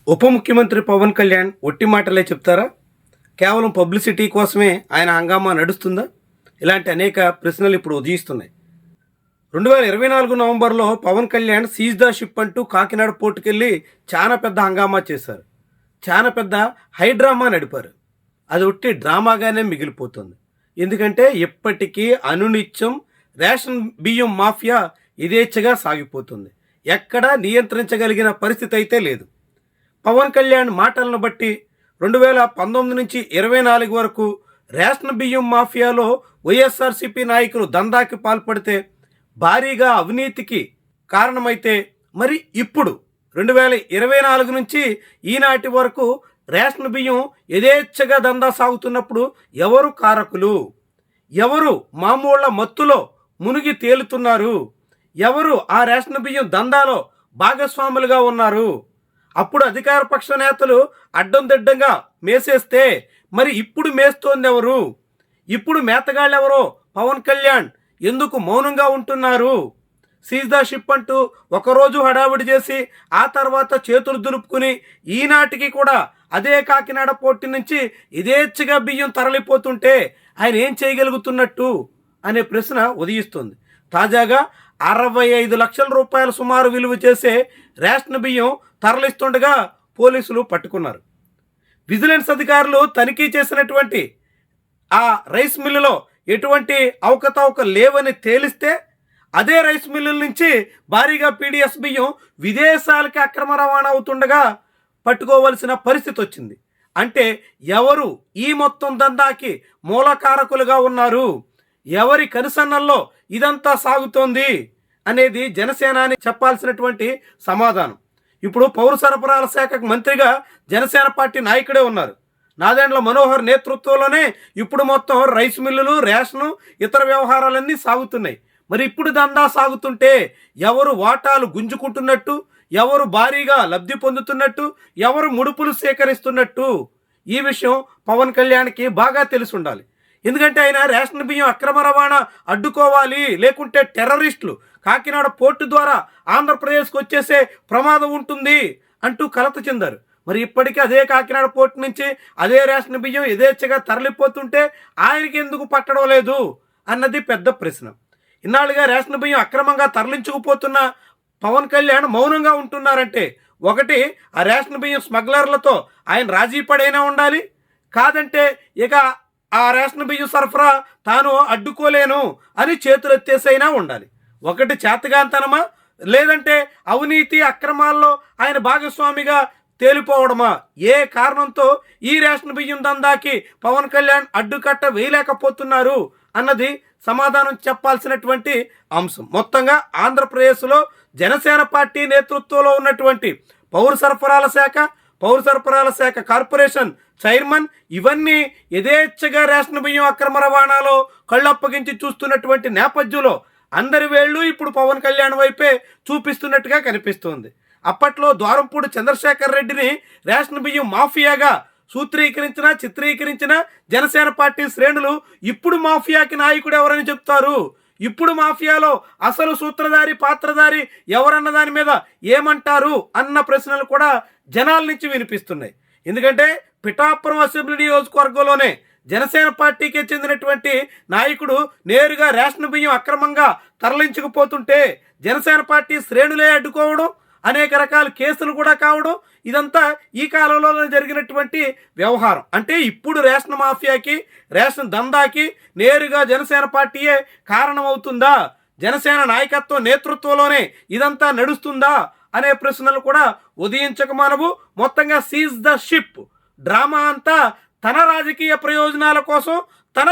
ఉప ముఖ్యమంత్రి పవన్ కళ్యాణ్ ఒట్టి మాటలే చెప్తారా? కేవలం పబ్లిసిటీ కోసమే ఆయన హంగామా నడుస్తుందా? ఇలాంటి అనేక ప్రశ్నలు ఇప్పుడు ఉదయిస్తున్నాయి. 2024 నవంబర్లో Pawan Kalyan seize the ship అంటూ కాకినాడ పోర్టుకెళ్ళి చాలా పెద్ద హంగామా చేశారు. చాలా పెద్ద హైడ్రామా నడిపారు. అది ఒట్టి డ్రామాగానే మిగిలిపోతుంది. ఎందుకంటే ఇప్పటికీ అనునిత్యం రేషన్ బియ్యం మాఫియా యథేచ్ఛగా సాగిపోతుంది. ఎక్కడా నియంత్రించగలిగిన పరిస్థితి అయితే లేదు. పవన్ కళ్యాణ్ మాటలను బట్టి 2019 నుంచి 24 వరకు రేషన్ బియ్యం మాఫియాలో వైఎస్ఆర్సీపీ నాయకులు దందాకి పాల్పడితే భారీగా అవినీతికి కారణమైతే, మరి ఇప్పుడు 2024 నుంచి ఈనాటి వరకు రేషన్ బియ్యం యథేచ్ఛగా దందా సాగుతున్నప్పుడు ఎవరు కారకులు? ఎవరు మామూళ్ళ మత్తులో మునిగి తేలుతున్నారు? ఎవరు ఆ రేషన్ బియ్యం దందాలో భాగస్వాములుగా ఉన్నారు? అప్పుడు అధికార పక్ష నేతలు అడ్డం దిడ్డంగా మేసేస్తే మరి ఇప్పుడు మేస్తోంది ఎవరు? ఇప్పుడు మేతగాళ్ళు ఎవరో పవన్ కళ్యాణ్ ఎందుకు మౌనంగా ఉంటున్నారు? సీజ్ ద షిప్ అంటూ ఒకరోజు హడావిడి చేసి ఆ తర్వాత చేతులు దులుపుకుని ఈనాటికి కూడా అదే కాకినాడ పోర్టు నుంచి యథేచ్ఛగా బియ్యం తరలిపోతుంటే ఆయన ఏం చేయగలుగుతున్నట్టు అనే ప్రశ్న ఉదయిస్తుంది. తాజాగా 65 లక్షల రూపాయల సుమారు విలువ చేసే రేషన్ బియ్యం తరలిస్తుండగా పోలీసులు పట్టుకున్నారు. విజిలెన్స్ అధికారులు తనిఖీ చేసినటువంటి ఆ రైస్ మిల్లులో ఎటువంటి అవకతవకలు లేవని తేలిస్తే అదే రైస్ మిల్లుల నుంచి భారీగా పీడిఎస్ బియ్యం విదేశాలకి అక్రమ రవాణా అవుతుండగా పట్టుకోవలసిన పరిస్థితి వచ్చింది. అంటే ఎవరు ఈ మొత్తం దందాకి మూలకారకులుగా ఉన్నారు? ఎవరి కనుసన్నల్లో ఇదంతా సాగుతోంది అనేది జనసేనాని చెప్పాల్సినటువంటి సమాధానం. ఇప్పుడు పౌర సరఫరాల శాఖకు మంత్రిగా జనసేన పార్టీ నాయకుడే ఉన్నారు. నాదెండ్ల మనోహర్ నేతృత్వంలోనే ఇప్పుడు మొత్తం రైస్ మిల్లులు, రేషను, ఇతర వ్యవహారాలన్నీ సాగుతున్నాయి. మరి ఇప్పుడు దందా సాగుతుంటే ఎవరు వాటాలు గుంజుకుంటున్నట్టు, ఎవరు భారీగా లబ్ధి పొందుతున్నట్టు, ఎవరు ముడుపులు సేకరిస్తున్నట్టు ఈ విషయం పవన్ కళ్యాణ్కి బాగా తెలిసి ఉండాలి. ఎందుకంటే ఆయన రేషన్ బియ్యం అక్రమ రవాణా అడ్డుకోవాలి, లేకుంటే టెర్రరిస్టులు కాకినాడ పోర్టు ద్వారా ఆంధ్రప్రదేశ్కి వచ్చేసే ప్రమాదం ఉంటుంది అంటూ కలత చెందారు. మరి ఇప్పటికీ అదే కాకినాడ పోర్టు నుంచి అదే రేషన్ బియ్యం యథేచ్ఛగా తరలిపోతుంటే ఆయనకి ఎందుకు పట్టడం లేదు అన్నది పెద్ద ప్రశ్న. ఇన్నాళ్ళుగా రేషన్ బియ్యం అక్రమంగా తరలించుకుపోతున్న పవన్ కళ్యాణ్ మౌనంగా ఉంటున్నారంటే, ఒకటి ఆ రేషన్ బియ్యం స్మగ్లర్లతో ఆయన రాజీ పడైనా ఉండాలి, కాదంటే ఇక ఆ రేషన్ బియ్యం సరఫరా తాను అడ్డుకోలేను అని చేతులు ఎత్తేసైనా ఉండాలి. ఒకటి చేతగాంతనమా, లేదంటే అవినీతి అక్రమాల్లో ఆయన భాగస్వామిగా తేలిపోవడమా? ఏ కారణంతో ఈ రేషన్ బియ్యం దందాకి పవన్ కళ్యాణ్ అడ్డుకట్ట వేయలేకపోతున్నారు అన్నది సమాధానం చెప్పాల్సినటువంటి అంశం. మొత్తంగా ఆంధ్రప్రదేశ్లో జనసేన పార్టీ నేతృత్వంలో ఉన్నటువంటి పౌర సరఫరాల శాఖ కార్పొరేషన్ చైర్మన్ ఇవన్నీ యథేచ్ఛగా రేషన్ బియ్యం అక్రమ రవాణాలో కళ్ళప్పగించి చూస్తున్నటువంటి నేపథ్యంలో అందరి వేళ్ళు ఇప్పుడు పవన్ కళ్యాణ్ వైపే చూపిస్తున్నట్టుగా కనిపిస్తోంది. అప్పట్లో ద్వారంపూడి చంద్రశేఖర్ రెడ్డిని రేషన్ బియ్యం మాఫియాగా చిత్రీకరించిన జనసేన పార్టీ శ్రేణులు ఇప్పుడు మాఫియాకి నాయకుడు ఎవరని చెప్తారు? ఇప్పుడు మాఫియాలో అసలు సూత్రధారి పాత్రధారి ఎవరన్న దాని మీద ఏమంటారు అన్న ప్రశ్నలు కూడా జనాల నుంచి వినిపిస్తున్నాయి. ఎందుకంటే పిఠాపురం అసెంబ్లీ నియోజకవర్గంలోనే జనసేన పార్టీకి చెందినటువంటి నాయకుడు నేరుగా రేషన్ బియ్యం అక్రమంగా తరలించుకుపోతుంటే జనసేన పార్టీ శ్రేణులే అడ్డుకోవడం, అనేక రకాల కేసులు కూడా కావడం, ఇదంతా ఈ కాలంలో జరిగినటువంటి వ్యవహారం. అంటే ఇప్పుడు రేషన్ మాఫియాకి, రేషన్ దందాకి నేరుగా జనసేన పార్టీయే కారణమవుతుందా? జనసేన నాయకత్వం నేతృత్వంలోనే ఇదంతా నడుస్తుందా అనే ప్రశ్నలు కూడా ఉదయించక మానవు. మొత్తంగా సీజ్ ద షిప్ డ్రామా అంతా తన రాజకీయ ప్రయోజనాల కోసం, తన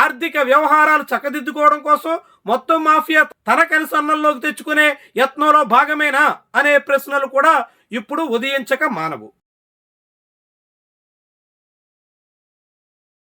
ఆర్థిక వ్యవహారాలు చక్కదిద్దుకోవడం కోసం మొత్తం మాఫియా తన కనుసన్నల్లోకి తెచ్చుకునే యత్నంలో భాగమేనా అనే ప్రశ్నలు కూడా ఇప్పుడు ఉదయించక మానవు.